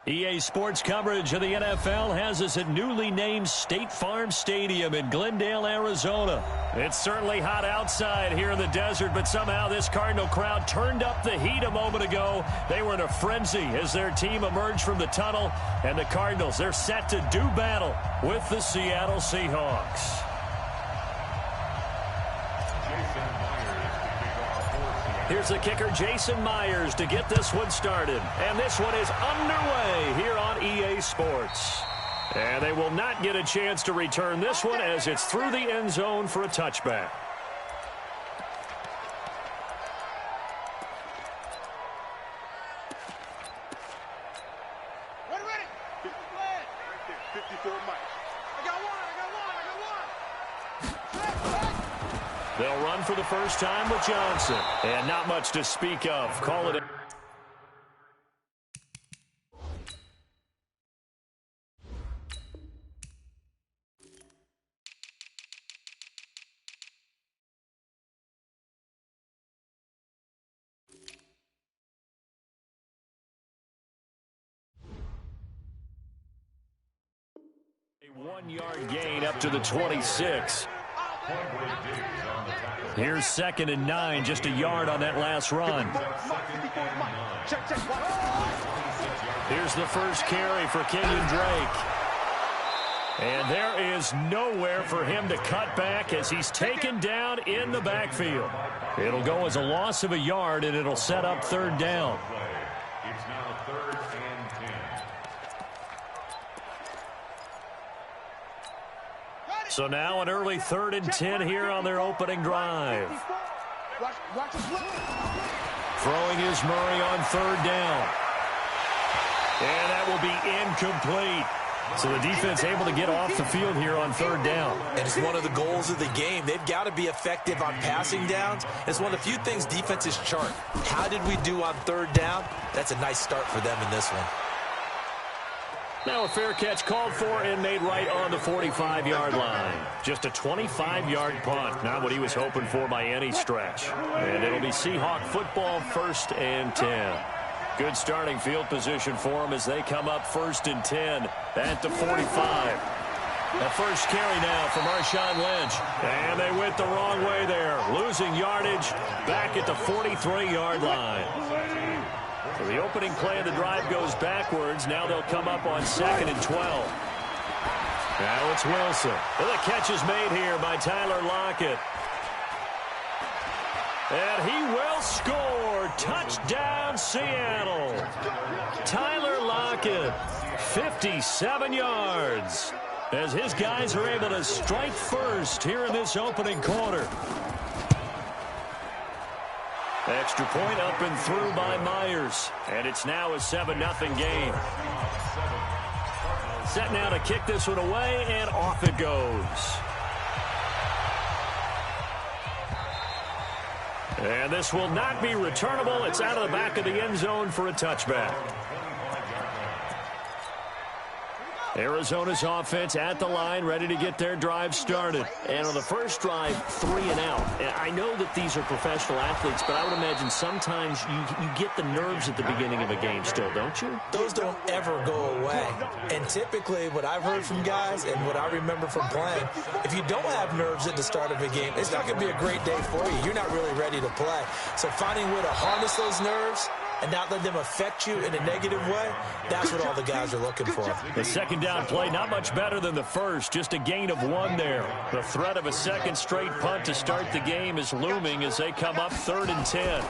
EA Sports coverage of the NFL has us at newly named State Farm Stadium in Glendale, Arizona. It's certainly hot outside here in the desert, but somehow this Cardinal crowd turned up the heat a moment ago. They were in a frenzy as their team emerged from the tunnel, and the Cardinals, they're set to do battle with the Seattle Seahawks. Here's the kicker, Jason Myers, to get this one started. And this one is underway here on EA Sports. And they will not get a chance to return this one as it's through the end zone for a touchback. Ready. 54 miles. I got one. They'll run for the first time with Johnson. And not much to speak of. Call it a... A 1-yard gain up to the 26. Here's 2nd and 9, just a yard on that last run. Here's the first carry for Kenyon Drake. And there is nowhere for him to cut back as he's taken down in the backfield. It'll go as a loss of a yard, and it'll set up 3rd down. It's now 3rd and 10. So now an early 3rd and 10 here on their opening drive. Throwing is Murray on 3rd down. And that will be incomplete. So the defense able to get off the field here on 3rd down. And it's one of the goals of the game. They've got to be effective on passing downs. It's one of the few things defenses chart. How did we do on 3rd down? That's a nice start for them in this one. Now a fair catch called for and made right on the 45-yard line. Just a 25-yard punt. Not what he was hoping for by any stretch. And it'll be Seahawk football, 1st and 10. Good starting field position for them as they come up 1st and 10 at the 45. The first carry now from Marshawn Lynch. And they went the wrong way there. Losing yardage back at the 43-yard line. So the opening play of the drive goes backwards. Now they'll come up on 2nd and 12. Now it's Wilson. Well, the catch is made here by Tyler Lockett. And he will score. Touchdown, Seattle. Tyler Lockett, 57 yards. As his guys are able to strike first here in this opening quarter. Extra point up and through by Myers. And it's now a 7-0 game. Set now to kick this one away, and off it goes. And this will not be returnable. It's out of the back of the end zone for a touchback. Arizona's offense at the line, ready to get their drive started. And on the first drive, 3 and out. And I know that these are professional athletes, but I would imagine sometimes you get the nerves at the beginning of a game still, don't you? Those don't ever go away. And typically what I've heard from guys and what I remember from playing, if you don't have nerves at the start of a game, it's not going to be a great day for you. You're not really ready to play. So finding a way to harness those nerves and not let them affect you in a negative way, that's what all the guys are looking for. The second down play, not much better than the first, just a gain of 1 there. The threat of a second straight punt to start the game is looming as they come up 3rd and 10.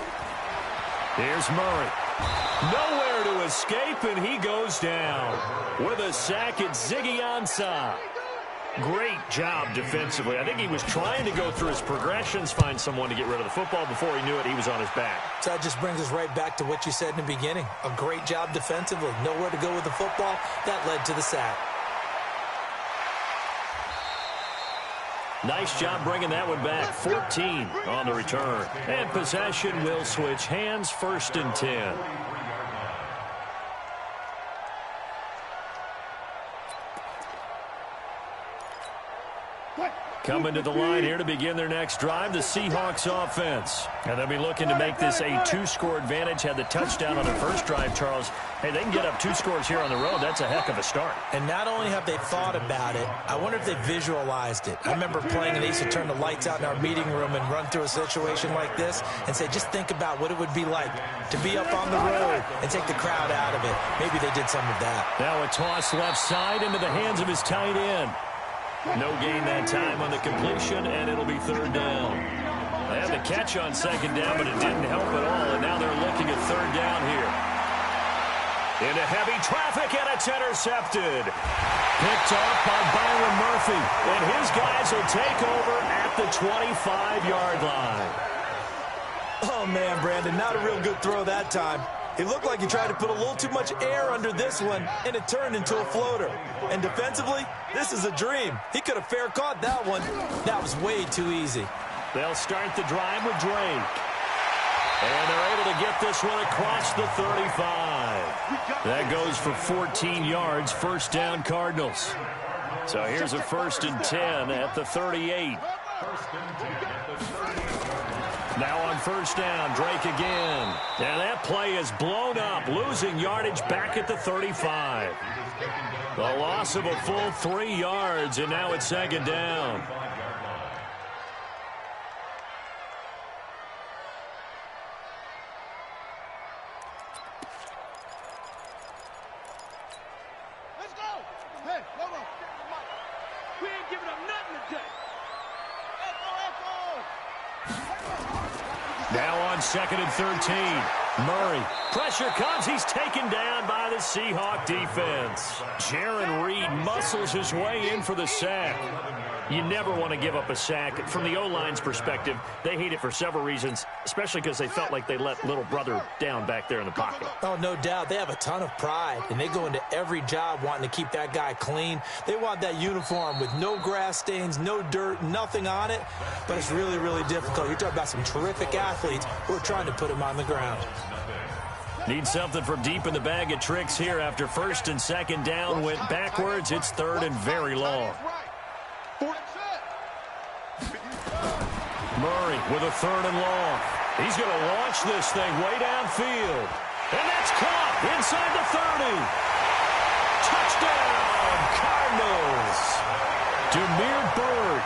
Here's Murray. Nowhere to escape, and he goes down. With a sack, it's Ziggy Ansah. Great job defensively. I think he was trying to go through his progressions, find someone to get rid of the football. Before he knew it, he was on his back. So that just brings us right back to what you said in the beginning. A great job defensively. Nowhere to go with the football. That led to the sack. Nice job bringing that one back. 14 on the return. And possession will switch hands, 1st and 10. Coming to the line here to begin their next drive, the Seahawks offense. And they'll be looking to make this a two-score advantage. Had the touchdown on their first drive, Charles. Hey, they can get up 2 scores here on the road. That's a heck of a start. And not only have they thought about it, I wonder if they visualized it. I remember playing and they used to turn the lights out in our meeting room and run through a situation like this and say, just think about what it would be like to be up on the road and take the crowd out of it. Maybe they did some of that. Now a toss left side into the hands of his tight end. No gain that time on the completion, and it'll be 3rd down. They had the catch on 2nd down, but it didn't help at all, and now they're looking at 3rd down here. Into heavy traffic, and it's intercepted. Picked off by Byron Murphy, and his guys will take over at the 25-yard line. Oh, man, Brandon, not a real good throw that time. It looked like he tried to put a little too much air under this one, and it turned into a floater. And defensively, this is a dream. He could have fair caught that one. That was way too easy. They'll start the drive with Drake. And they're able to get this one across the 35. That goes for 14 yards, 1st down Cardinals. So here's a 1st and 10 at the 38. Now on 1st down, Drake again. And that play is blown up, losing yardage back at the 35. The loss of a full 3 yards, and now it's 2nd down. Let's go. Hey, hold on. We ain't giving up nothing today. Now on 2nd and 13. Murray. Pressure comes. He's taken down by the Seahawk defense. Jaron Reed muscles his way in for the sack. You never want to give up a sack. From the O-line's perspective, they hate it for several reasons, especially because they felt like they let little brother down back there in the pocket. Oh, no doubt. They have a ton of pride, and they go into every job wanting to keep that guy clean. They want that uniform with no grass stains, no dirt, nothing on it, but it's really, really difficult. You're talking about some terrific athletes who are trying to put him on the ground. Need something from deep in the bag of tricks here after 1st and 2nd down went backwards. It's 3rd and very long. Murray with a 3rd and long. He's going to launch this thing way downfield. And that's caught inside the 30. Touchdown, Cardinals. Demir Bird,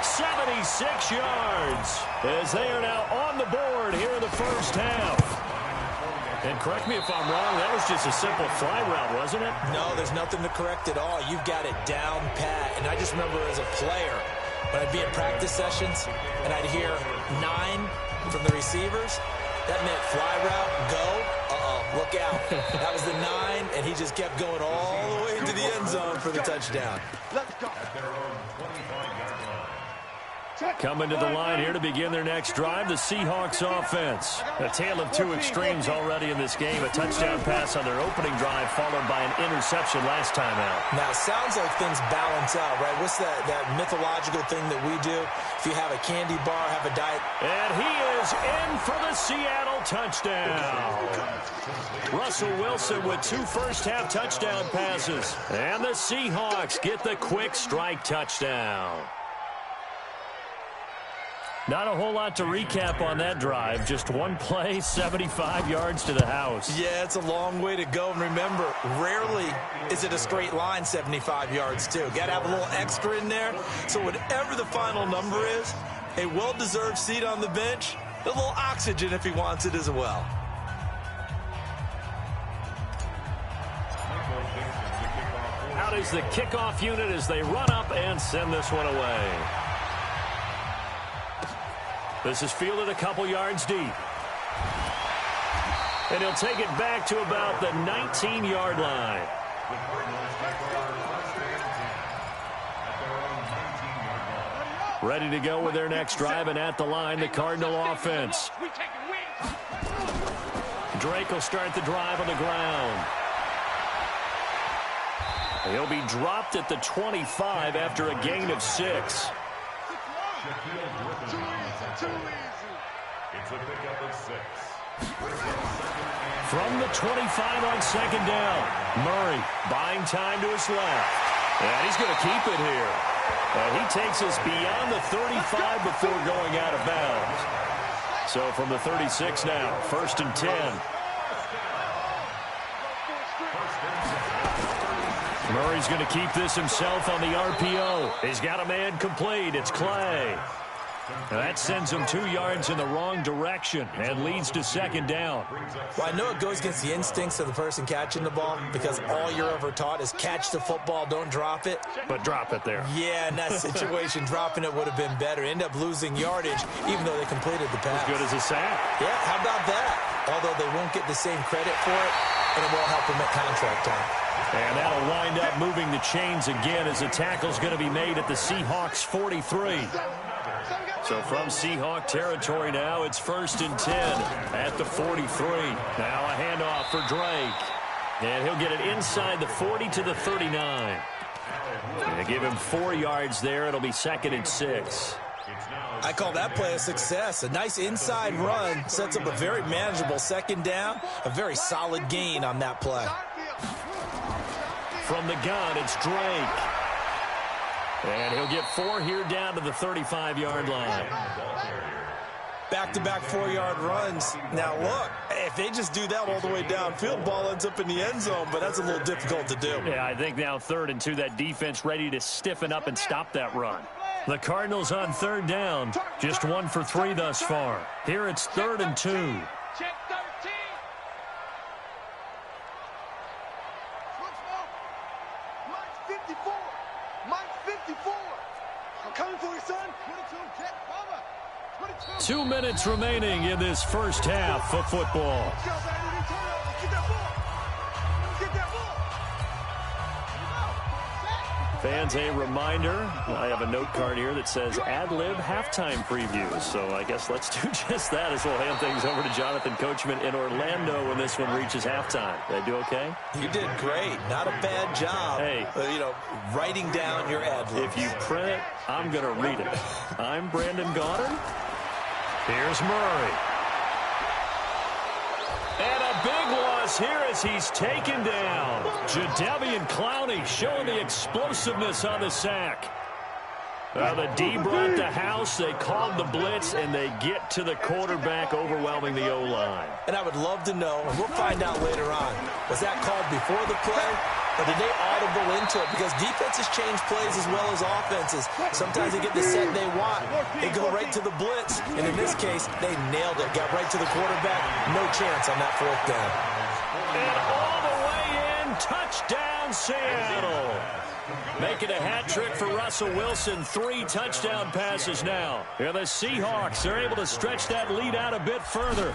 76 yards, as they are now on the board here in the 1st half. And correct me if I'm wrong, that was just a simple fly route, wasn't it? No, there's nothing to correct at all. You've got it down pat. And I just remember as a player, when I'd be at practice sessions and I'd hear 9 from the receivers, that meant fly route, go, look out. That was the 9, and he just kept going all the way into the end zone for the touchdown. Let's go. Coming to the line here to begin their next drive, the Seahawks offense. A tale of 2 extremes already in this game. A touchdown pass on their opening drive, followed by an interception last time out. Now, it sounds like things balance out, right? What's that mythological thing that we do? If you have a candy bar, have a diet. And he is in for the Seattle touchdown. Russell Wilson with 2 first-half touchdown passes. And the Seahawks get the quick strike touchdown. Not a whole lot to recap on that drive. Just one play, 75 yards to the house. Yeah, it's a long way to go. And remember, rarely is it a straight line 75 yards, too. Got to have a little extra in there. So whatever the final number is, a well-deserved seat on the bench, a little oxygen if he wants it as well. Out is the kickoff unit as they run up and send this one away. This is fielded a couple yards deep. And he'll take it back to about the 19-yard line. Ready to go with their next drive, and at the line, the Cardinal offense. Drake will start the drive on the ground. He'll be dropped at the 25 after a gain of 6. It's a pickup of 6. From the 25 on 2nd down, Murray buying time to his left. And he's going to keep it here. And he takes us beyond the 35 before going out of bounds. So from the 36 now, 1st and 10. Murray's going to keep this himself on the RPO. He's got a man complete. It's Clay. Now that sends him 2 yards in the wrong direction and leads to 2nd down. Well, I know it goes against the instincts of the person catching the ball because all you're ever taught is catch the football, don't drop it. But drop it there. Yeah, in that situation, dropping it would have been better. End up losing yardage, even though they completed the pass. As good as a sack. Yeah, how about that? Although they won't get the same credit for it, and it won't help them at contract time. And that'll wind up moving the chains again as the tackle's going to be made at the Seahawks 43. So from Seahawk territory now, it's 1st and 10 at the 43. Now a handoff for Drake. And he'll get it inside the 40 to the 39. They give him 4 yards there. It'll be 2nd and 6. I call that play a success. A nice inside run sets up a very manageable 2nd down. A very solid gain on that play. From the gun, it's Drake. And he'll get 4 here down to the 35-yard line. Back-to-back 4-yard runs. Now, look, if they just do that all the way downfield, ball ends up in the end zone, but that's a little difficult to do. Yeah, I think now 3rd and 2, that defense ready to stiffen up and stop that run. The Cardinals on 3rd down, just 1 for 3 thus far. Here it's 3rd and 2. Check 13. Mike 54. Mike 54. I'm coming for you, son. 22, check, cover. 22. 2 minutes remaining in this first half of football. Get that ball. Get that ball. Fans, a reminder, I have a note card here that says ad-lib halftime previews. So I guess let's do just that as we'll hand things over to Jonathan Coachman in Orlando when this one reaches halftime. Did I do okay? You did great. Not a bad job. Hey. Writing down your ad-lib. If you print it, I'm going to read it. I'm Brandon Goddard. Here's Murray. And a big loss here as he's taken down. Jadeveon Clowney showing the explosiveness on the sack. The D brought the house. They called the blitz, and they get to the quarterback, overwhelming the O-line. And I would love to know, and we'll find out later on, was that called before the play, or did they audible into it? Because defenses change plays as well as offenses. Sometimes they get the set they want. They go right to the blitz, and in this case, they nailed it. Got right to the quarterback. No chance on that 4th down. And all the way in, touchdown Seattle. Making a hat trick for Russell Wilson. 3 touchdown passes now. And the Seahawks are able to stretch that lead out a bit further.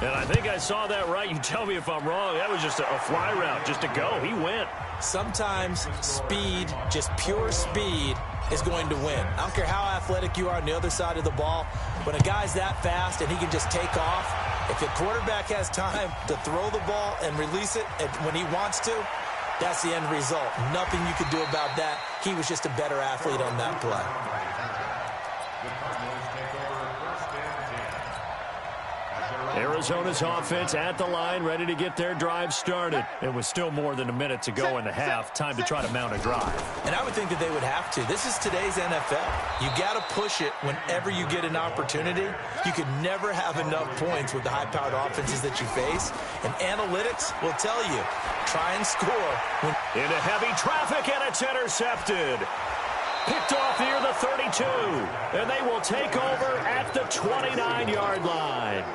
And I think I saw that right. You tell me if I'm wrong. That was just a fly route, just to go. He went. Sometimes speed, just pure speed, is going to win. I don't care how athletic you are on the other side of the ball. When a guy's that fast and he can just take off, if the quarterback has time to throw the ball and release it when he wants to, that's the end result. Nothing you could do about that. He was just a better athlete on that play. Arizona's offense at the line, ready to get their drive started. It was still more than a minute to go in the half. Time to try to mount a drive. And I would think that they would have to. This is today's NFL. You got to push it whenever you get an opportunity. You could never have enough points with the high-powered offenses that you face. And analytics will tell you, try and score. Into heavy traffic, and it's intercepted. Picked off near the 32. And they will take over at the 29-yard line.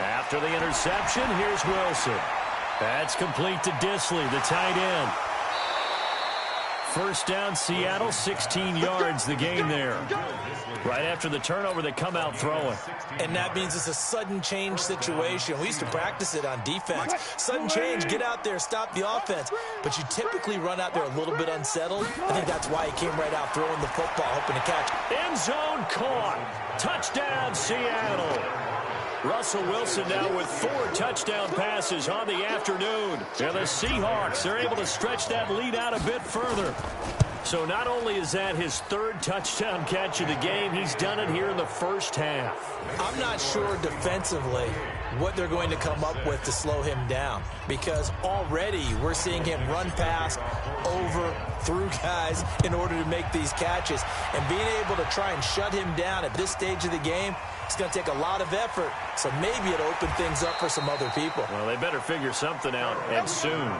After the interception, here's Wilson. That's complete to Disley, the tight end. First down, Seattle, 16 yards, the gain there. Right after the turnover, they come out throwing. And that means it's a sudden change situation. We used to practice it on defense. Sudden change, get out there, stop the offense. But you typically run out there a little bit unsettled. I think that's why he came right out throwing the football, hoping to catch. End zone caught. Touchdown, Seattle. Russell Wilson now with 4 touchdown passes on the afternoon. And the Seahawks are able to stretch that lead out a bit further. So not only is that his 3rd touchdown catch of the game, he's done it here in the first half. I'm not sure defensively what they're going to come up with to slow him down, because already we're seeing him run past, over, through guys in order to make these catches. And being able to try and shut him down at this stage of the game, it's going to take a lot of effort. So maybe it'll open things up for some other people. Well, they better figure something out, and soon.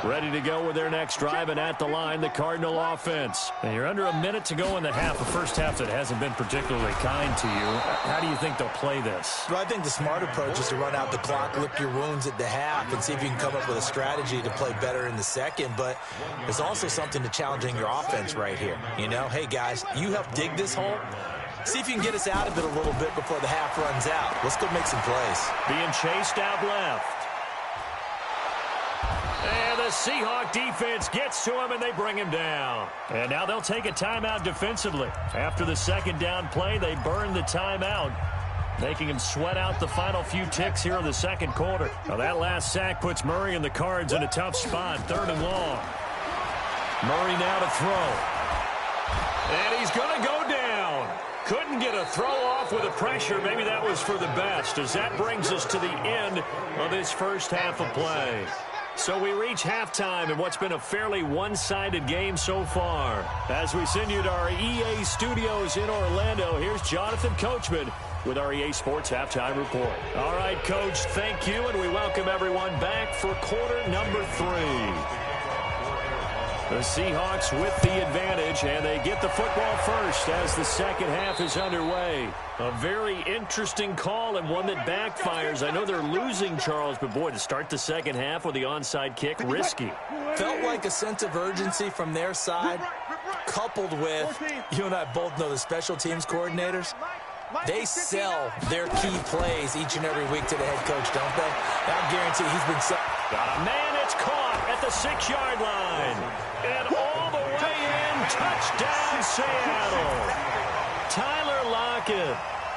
Ready to go with their next drive, and at the line, the Cardinal offense. And you're under a minute to go in the half, a first half that hasn't been particularly kind to you. How do you think they'll play this? Well, I think the smart approach is to run out the clock, lick your wounds at the half, and see if you can come up with a strategy to play better in the second. But there's also something to challenging your offense right here. You know, hey, guys, you help dig this hole. See if you can get us out of it a little bit before the half runs out. Let's go make some plays. Being chased out left. And the Seahawk defense gets to him, and they bring him down. And now they'll take a timeout defensively. After the second down play, they burn the timeout, making him sweat out the final few ticks here in the second quarter. Now that last sack puts Murray and the Cards in a tough spot, 3rd and long. Murray now to throw. And he's going to go down. Couldn't get a throw off with the pressure. Maybe that was for the best, as that brings us to the end of this first half of play. So we reach halftime in what's been a fairly one-sided game so far. As we send you to our EA studios in Orlando, here's Jonathan Coachman with our EA Sports Halftime Report. All right, Coach, thank you, and we welcome everyone back for quarter number 3. The Seahawks with the advantage, and they get the football first as the second half is underway. A very interesting call and one that backfires. I know they're losing, Charles, but boy, to start the second half with the onside kick, risky. Felt like a sense of urgency from their side, coupled with, you and I both know the special teams coordinators, they sell their key plays each and every week to the head coach, don't they? I guarantee he's been so. Got a man, it's caught at the 6-yard line. And all the way in, touchdown Seattle. Tyler Lockett,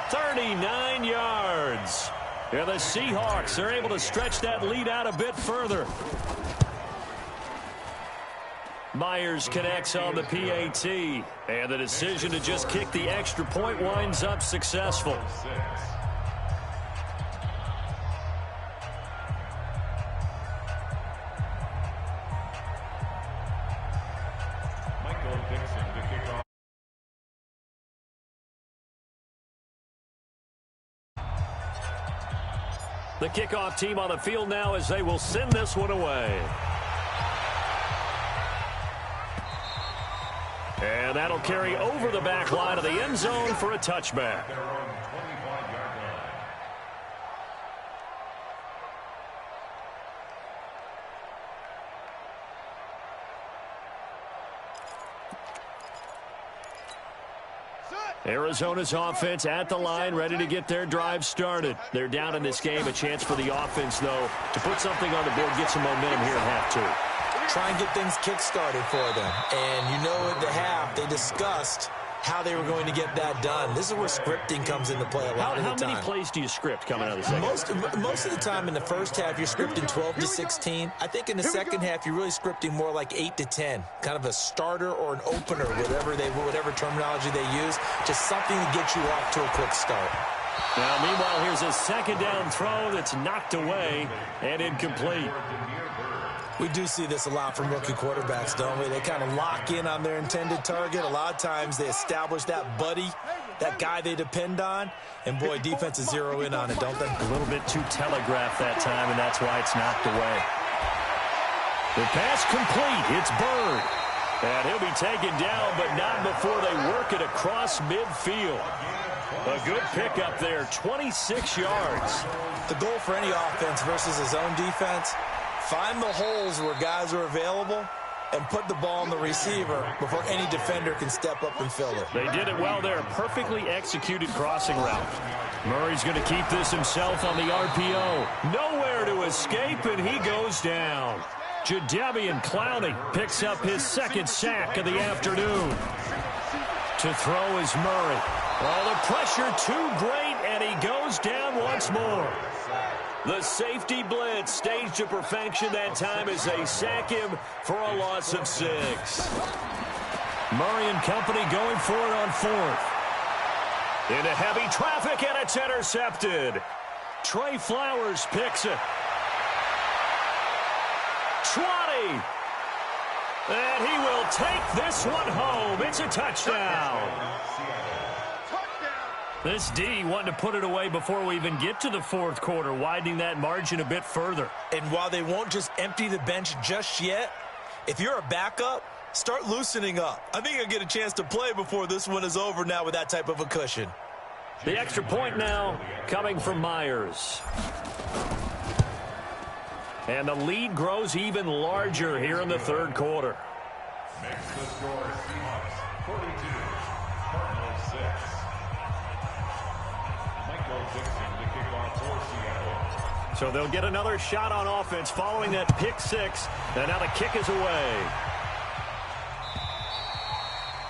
39 yards. And the Seahawks are able to stretch that lead out a bit further. Myers connects on the PAT. And the decision to just kick the extra point winds up successful. The kickoff team on the field now as they will send this one away. And that'll carry over the back line of the end zone for a touchback. Arizona's offense at the line, ready to get their drive started. They're down in this game. A chance for the offense, though, to put something on the board, get some momentum here at half 2. Try and get things kick-started for them. And you know at the half, they discussed how they were going to get that done. This is where scripting comes into play a lot of the time. How many plays do you script coming out of the second? Most of the time in the first half, you're scripting 12 to 16. I think in the second half, you're really scripting more like 8 to 10. Kind of a starter or an opener, whatever terminology they use. Just something to get you off to a quick start. Now, meanwhile, here's a second down throw that's knocked away and incomplete. We do see this a lot from rookie quarterbacks, don't we? They kind of lock in on their intended target. A lot of times they establish that buddy, that guy they depend on. And, boy, defenses zero in on it, don't they? A little bit too telegraphed that time, and that's why it's knocked away. The pass complete. It's Bird. And he'll be taken down, but not before they work it across midfield. A good pickup there, 26 yards. The goal for any offense versus his own defense, find the holes where guys are available and put the ball on the receiver before any defender can step up and fill it. They did it well there. Perfectly executed crossing route. Murray's going to keep this himself on the RPO. Nowhere to escape, and he goes down. Jadeveon Clowney picks up his second sack of the afternoon. To throw is Murray. Oh, the pressure too great, and he goes down once more. The safety blitz staged to perfection that time as they sack him for a loss of 6. Murray and company going for it on fourth. Into heavy traffic, and it's intercepted. Trey Flowers picks it. 20. And he will take this one home. It's a touchdown. This D wanted to put it away before we even get to the fourth quarter, widening that margin a bit further. And while they won't just empty the bench just yet, if you're a backup, start loosening up. I think you'll get a chance to play before this one is over now with that type of a cushion. The extra point now coming from Myers. And the lead grows even larger here in the third quarter. Makes the score Seahawks 42, Cardinals 6. Michael Dixon to kick off for Seattle. So they'll get another shot on offense following that pick six. And now the kick is away.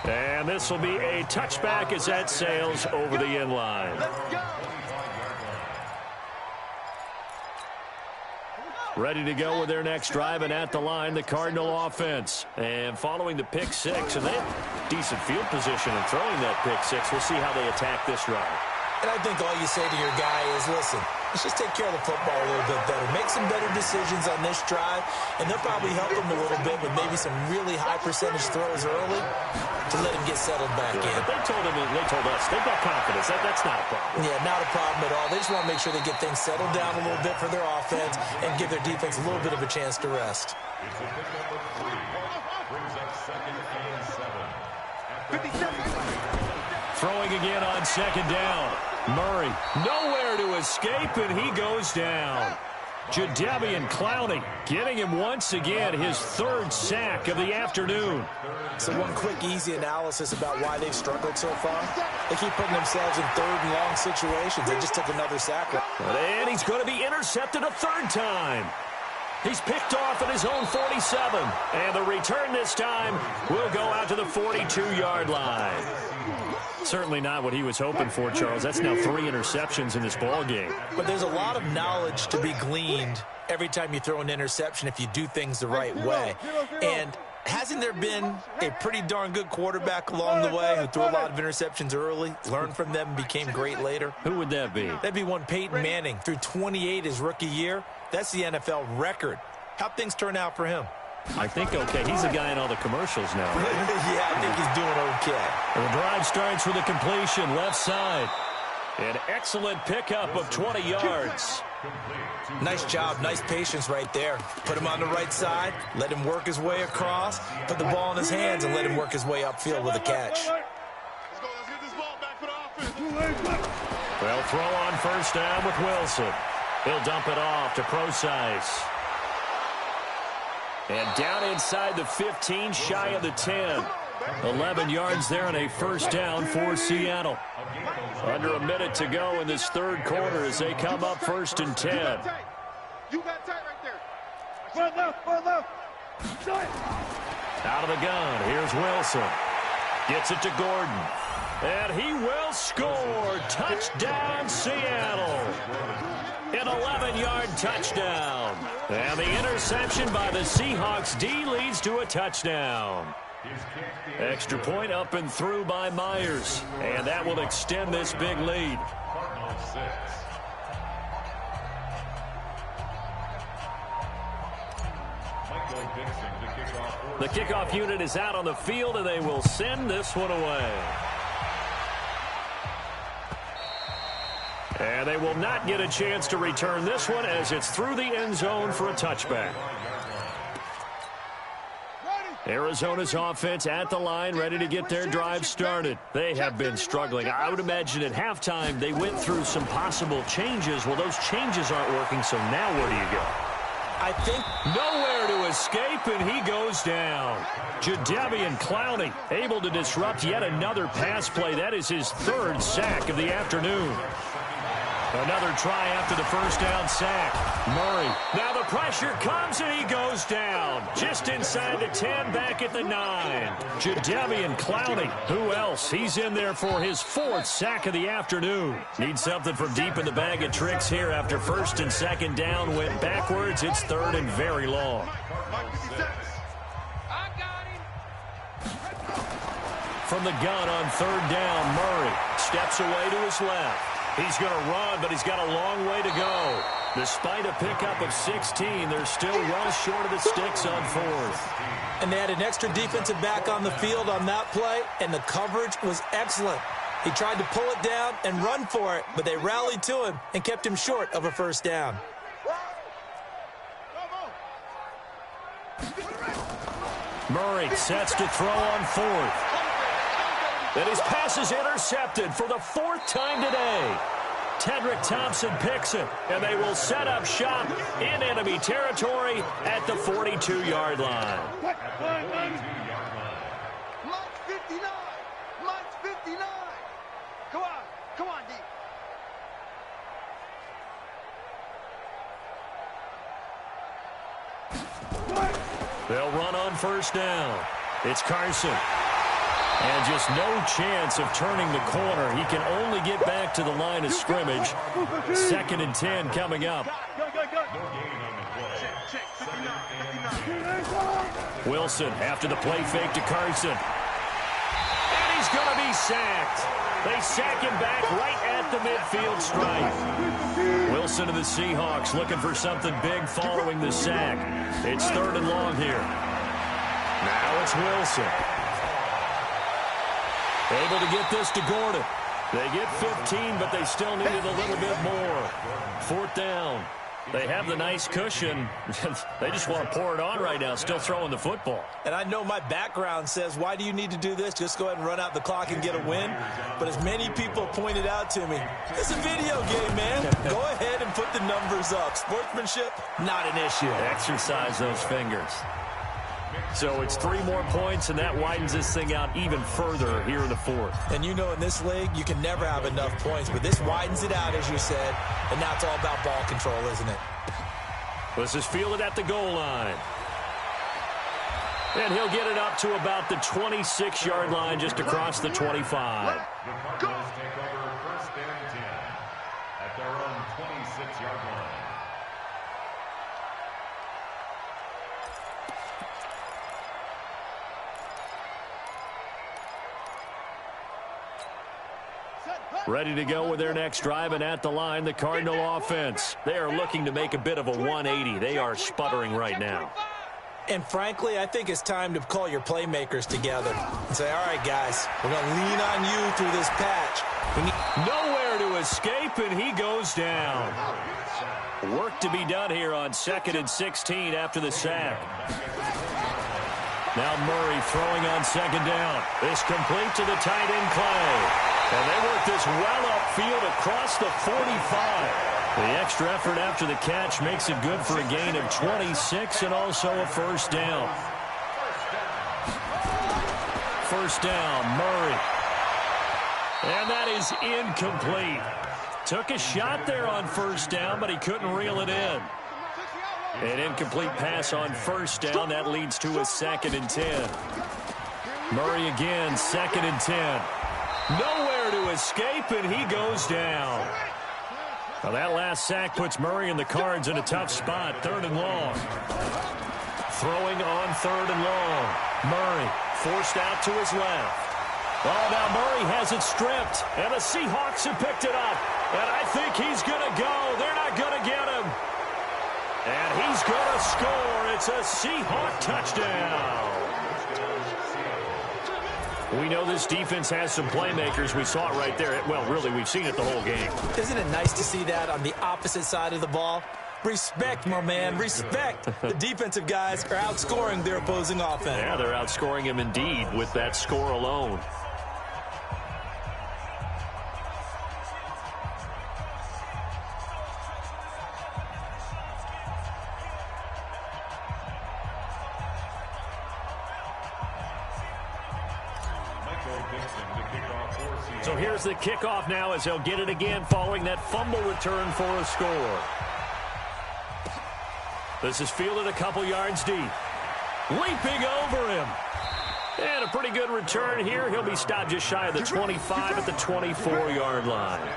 And this will be a touchback as that sails over the end line. Ready to go with their next drive, and at the line, the Cardinal offense. And following the pick six, and they have decent field position in throwing that pick six. We'll see how they attack this drive. And I think all you say to your guy is, listen, let's just take care of the football a little bit better. Make some better decisions on this drive, and they'll probably help him a little bit with maybe some really high percentage throws early to let him get settled back in. They told us, they've got confidence. That's not a problem. Yeah, not a problem at all. They just want to make sure they get things settled down a little bit for their offense and give their defense a little bit of a chance to rest. It's a pickup of 3. Brings up 2nd and 7. 57. Throwing again on second down. Murray nowhere to escape, and he goes down. Jadeveon Clowney getting him once again his third sack of the afternoon. So one quick, easy analysis about why they've struggled so far. They keep putting themselves in third and long situations. They just took another sack. And he's going to be intercepted a third time. He's picked off at his own 47. And the return this time will go out to the 42-yard line. Certainly not what he was hoping for, Charles. That's now 3 interceptions in this ball game. But there's a lot of knowledge to be gleaned every time you throw an interception if you do things the right way. And hasn't there been a pretty darn good quarterback along the way who threw a lot of interceptions early, learned from them, and became great later? Who would that be? That'd be one Peyton Manning. Threw 28 his rookie year. That's the NFL record. How'd things turn out for him? I think okay. He's a guy in all the commercials now. Right? Yeah, I think he's doing okay. The drive starts with a completion left side. An excellent pickup of 20 yards. Nice job, nice patience right there. Put him on the right side, let him work his way across, put the ball in his hands, and let him work his way upfield with a catch. Let's get this ball back for the offense. Well, throw on first down with Wilson. He'll dump it off to Procise. And down inside the 15, shy of the 10. 11 yards there and a first down for Seattle. Under a minute to go in this third quarter as they come up 1st and 10. You got tight right there. Front left. Out of the gun, here's Wilson. Gets it to Gordon. And he will score. Touchdown, Seattle. An 11-yard touchdown. And the interception by the Seahawks D leads to a touchdown. Extra point up and through by Myers. And that will extend this big lead. The kickoff unit is out on the field, and they will send this one away. And they will not get a chance to return this one as it's through the end zone for a touchback. Arizona's offense at the line, ready to get their drive started. They have been struggling. I would imagine at halftime they went through some possible changes. Well, those changes aren't working, so now where do you go? I think nowhere to escape, and he goes down. Jadeveon Clowney able to disrupt yet another pass play. That is his third sack of the afternoon. Another try after the first down sack. Murray. Now the pressure comes, and he goes down. Just inside the 10, back at the 9. Jadeveon Clowney. Who else? He's in there for his 4th sack of the afternoon. Needs something from deep in the bag of tricks here after 1st and 2nd down. Went backwards. It's 3rd and very long. from the gun on third down. Murray steps away to his left. He's going to run, but he's got a long way to go. Despite a pickup of 16, they're still well short of the sticks on fourth. And they had an extra defensive back on the field on that play, and the coverage was excellent. He tried to pull it down and run for it, but they rallied to him and kept him short of a first down. Murray sets to throw on fourth. And his pass is intercepted for the fourth time today. Tedrick Thompson picks it, and they will set up shop in enemy territory at the 42-yard line. Mike 59. Mike 59. Come on. Come on, D. They'll run on first down. It's Carson. And just no chance of turning the corner. He can only get back to the line of scrimmage. 2nd and 10 coming up. Wilson after the play fake to Carson. And he's going to be sacked. They sack him back right at the midfield stripe. Wilson and the Seahawks looking for something big following the sack. It's 3rd and long here. Now it's Wilson. Able to get this to Gordon. They get 15, but they still needed a little bit more. 4th down. They have the nice cushion. They just want to pour it on right now, still throwing the football. And I know my background says, why do you need to do this? Just go ahead and run out the clock and get a win. But as many people pointed out to me, it's a video game, man. Go ahead and put the numbers up. Sportsmanship, not an issue. Exercise those fingers. So it's 3 more points, and that widens this thing out even further here in the 4th. And you know in this league, you can never have enough points, but this widens it out, as you said, and now it's all about ball control, isn't it? This is fielded at the goal line. And he'll get it up to about the 26-yard line, just across the 25. The Cardinals take over 1st and 10 at their own 26-yard line. Ready to go with their next drive, and at the line, the Cardinal offense. They are looking to make a bit of a 180. They are sputtering right now. And frankly, I think it's time to call your playmakers together and say, all right, guys, we're going to lean on you through this patch. Nowhere to escape, and he goes down. Work to be done here on 2nd and 16 after the sack. Now Murray throwing on 2nd down. This complete to the tight end Clay. And they work this well upfield across the 45. The extra effort after the catch makes it good for a gain of 26 and also a first down. First down, Murray. And that is incomplete. Took a shot there on first down, but he couldn't reel it in. An incomplete pass on first down. That leads to a 2nd and 10. Murray again, 2nd and 10. Nowhere to escape, and he goes down. Well, that last sack puts Murray and the Cards in a tough spot. 3rd and long. Throwing on 3rd and long. Murray forced out to his left. Oh, now Murray has it stripped, and the Seahawks have picked it up. And I think he's going to go. They're not going to get him. And he's going to score. It's a Seahawk touchdown. We know this defense has some playmakers. We saw it right there. Well, really, we've seen it the whole game. Isn't it nice to see that on the opposite side of the ball? Respect, my man, respect. The defensive guys are outscoring their opposing offense. Yeah, they're outscoring him indeed with that score alone. So here's the kickoff now as they'll get it again following that fumble return for a score. This is fielded a couple yards deep. Leaping over him. And a pretty good return here. He'll be stopped just shy of the 25 at the 24-yard line.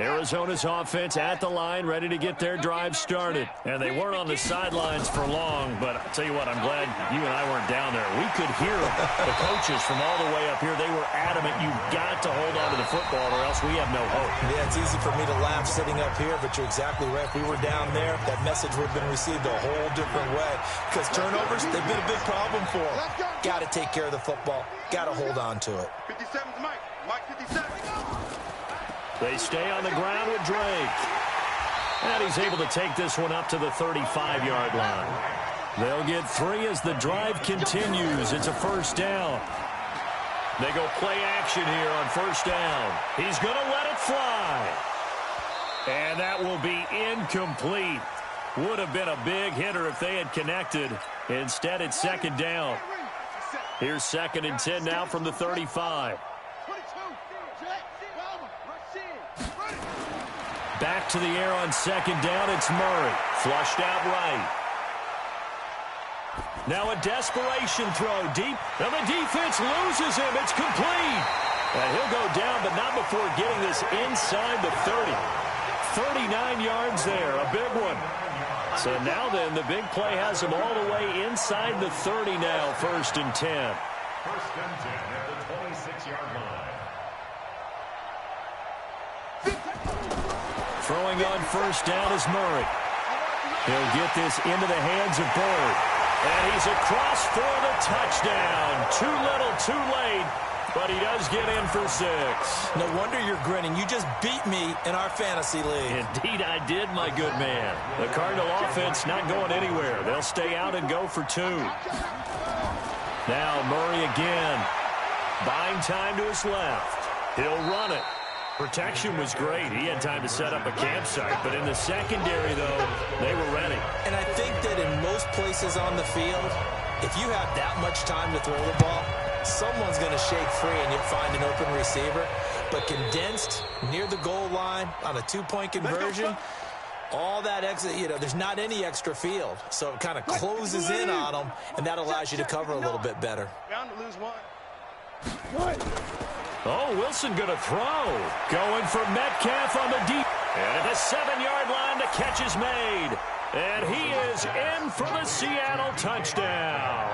Arizona's offense at the line, ready to get their drive started. And they weren't on the sidelines for long, but I'll tell you what, I'm glad you and I weren't down there. We could hear the coaches from all the way up here. They were adamant, you've got to hold on to the football or else we have no hope. Yeah, it's easy for me to laugh sitting up here, but you're exactly right. If we were down there, that message would have been received a whole different way. Because turnovers, they've been a big problem for them. Got to take care of the football. Got to hold on to it. 57's Mike. Mike 57. They stay on the ground with Drake. And he's able to take this one up to the 35-yard line. They'll get 3 as the drive continues. It's a first down. They go play action here on first down. He's going to let it fly. And that will be incomplete. Would have been a big hitter if they had connected. Instead, it's second down. Here's 2nd and 10 now from the 35. Back to the air on second down. It's Murray. Flushed out right. Now a desperation throw deep. And the defense loses him. It's complete. And he'll go down, but not before getting this inside the 30. 39 yards there. A big one. So now then, the big play has him all the way inside the 30 now. 1st and 10. 1st and 10 at the 26-yard line. Throwing on first down is Murray. He'll get this into the hands of Bird. And he's across for the touchdown. Too little, too late. But he does get in for 6. No wonder you're grinning. You just beat me in our fantasy league. Indeed, I did, my good man. The Cardinal offense not going anywhere. They'll stay out and go for 2. Now Murray again. Buying time to his left. He'll run it. Protection was great. He had time to set up a campsite. But in the secondary, though, they were ready. And I think that in most places on the field, if you have that much time to throw the ball, someone's going to shake free and you'll find an open receiver. But condensed near the goal line on a 2-point conversion, all that exit, there's not any extra field. So it kind of closes in on them, and that allows you to cover a little bit better. Bound to lose 1. Oh, Wilson going to throw. Going for Metcalf on the deep. And at the 7-yard line, the catch is made. And he is in for the Seattle touchdown.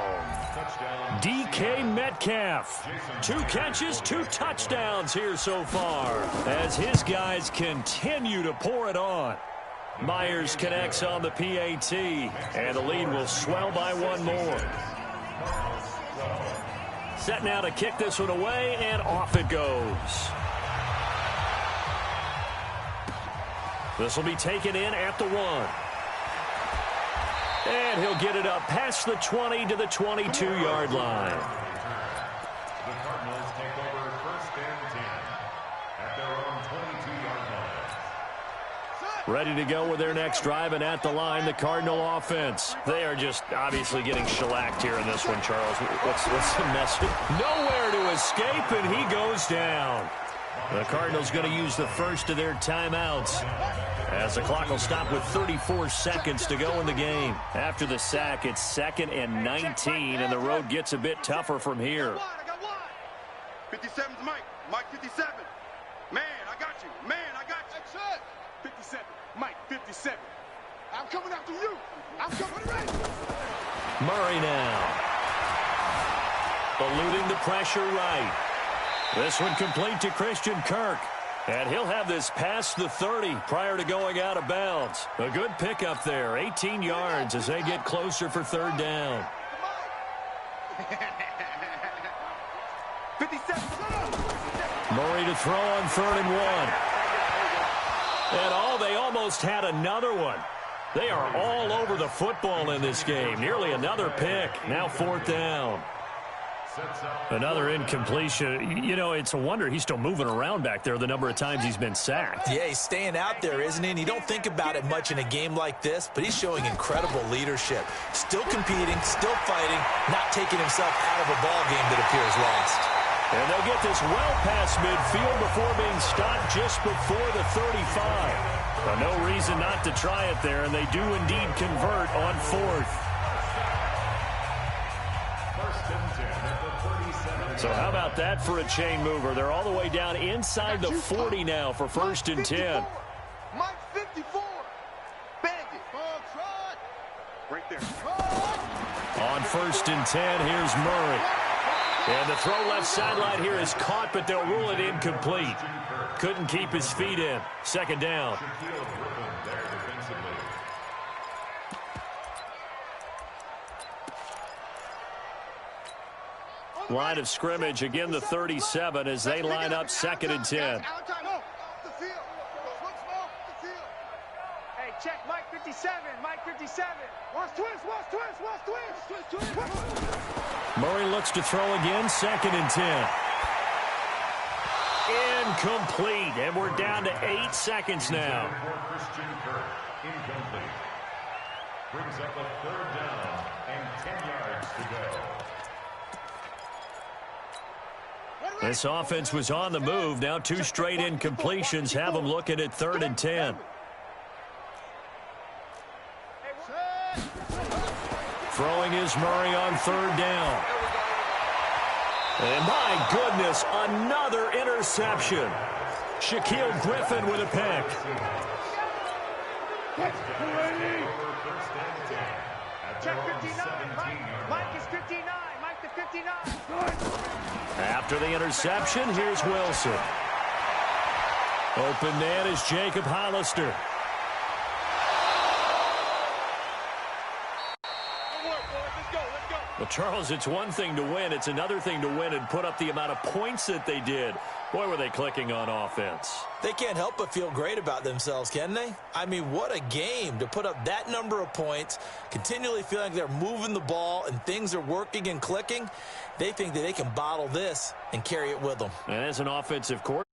DK Metcalf. 2 catches, 2 touchdowns here so far as his guys continue to pour it on. Myers connects on the PAT, and the lead will swell by 1 more. Set now to kick this one away, and off it goes. This will be taken in at the 1. And he'll get it up past the 20 to the 22-yard line. The Cardinals take over 1st and 10 at their own 22-yard line. Ready to go with their next drive, and at the line, the Cardinal offense. They are just obviously getting shellacked here in this one, Charles. What's the message? Nowhere to escape, and he goes down. The Cardinals going to use the first of their timeouts as the clock will stop with 34 seconds to go in the game. After the sack, it's 2nd and 19, and the road gets a bit tougher from here. I got 57's Mike. Mike 57. Man, I got you. Man, I got you. That's it. 57. Mike 57. I'm coming after you. I'm coming right. Murray now. Eluding the pressure right. This one complete to Christian Kirk. And he'll have this past the 30 prior to going out of bounds. A good pickup there. 18 yards as they get closer for 3rd down. 57. Murray to throw on 3rd and 1. And they almost had another one. They are all over the football in this game. Nearly another pick. Now 4th down. Another incompletion. It's a wonder he's still moving around back there the number of times he's been sacked. Yeah, he's staying out there, isn't he? And you don't think about it much in a game like this, but he's showing incredible leadership. Still competing, still fighting, not taking himself out of a ball game that appears lost. And they'll get this well past midfield before being stopped just before the 35. But no reason not to try it there, and they do indeed convert on 4th. 1st and 10 at the 37. So how about that for a chain mover? They're all the way down inside the 40 now for 1st and 10. Mike 54. Bang it. Right there. On 1st and 10, here's Murray. And the throw left sideline here is caught, but they'll rule it incomplete. Couldn't keep his feet in. 2nd down. Line of scrimmage, again the 37 as they line up 2nd and 10. Hey, check Mike 57, Mike 57. Watch twist. Murray looks to throw again, 2nd and 10. Incomplete, and we're down to 8 seconds now. Incomplete. Brings up a 3rd down and 10 yards to go. This offense was on the move. Now 2 straight incompletions have them looking at 3rd and 10. Throwing is Murray on 3rd down. And my goodness, another interception. Shaquille Griffin with a pick. Check 59, Mike is 59, Mike the 59. After the interception, here's Wilson. Open man is Jacob Hollister. Well, Charles, it's one thing to win. It's another thing to win and put up the amount of points that they did. Boy, were they clicking on offense. They can't help but feel great about themselves, can they? I mean, what a game to put up that number of points, continually feeling like they're moving the ball and things are working and clicking. They think that they can bottle this and carry it with them. And as an offensive coordinator,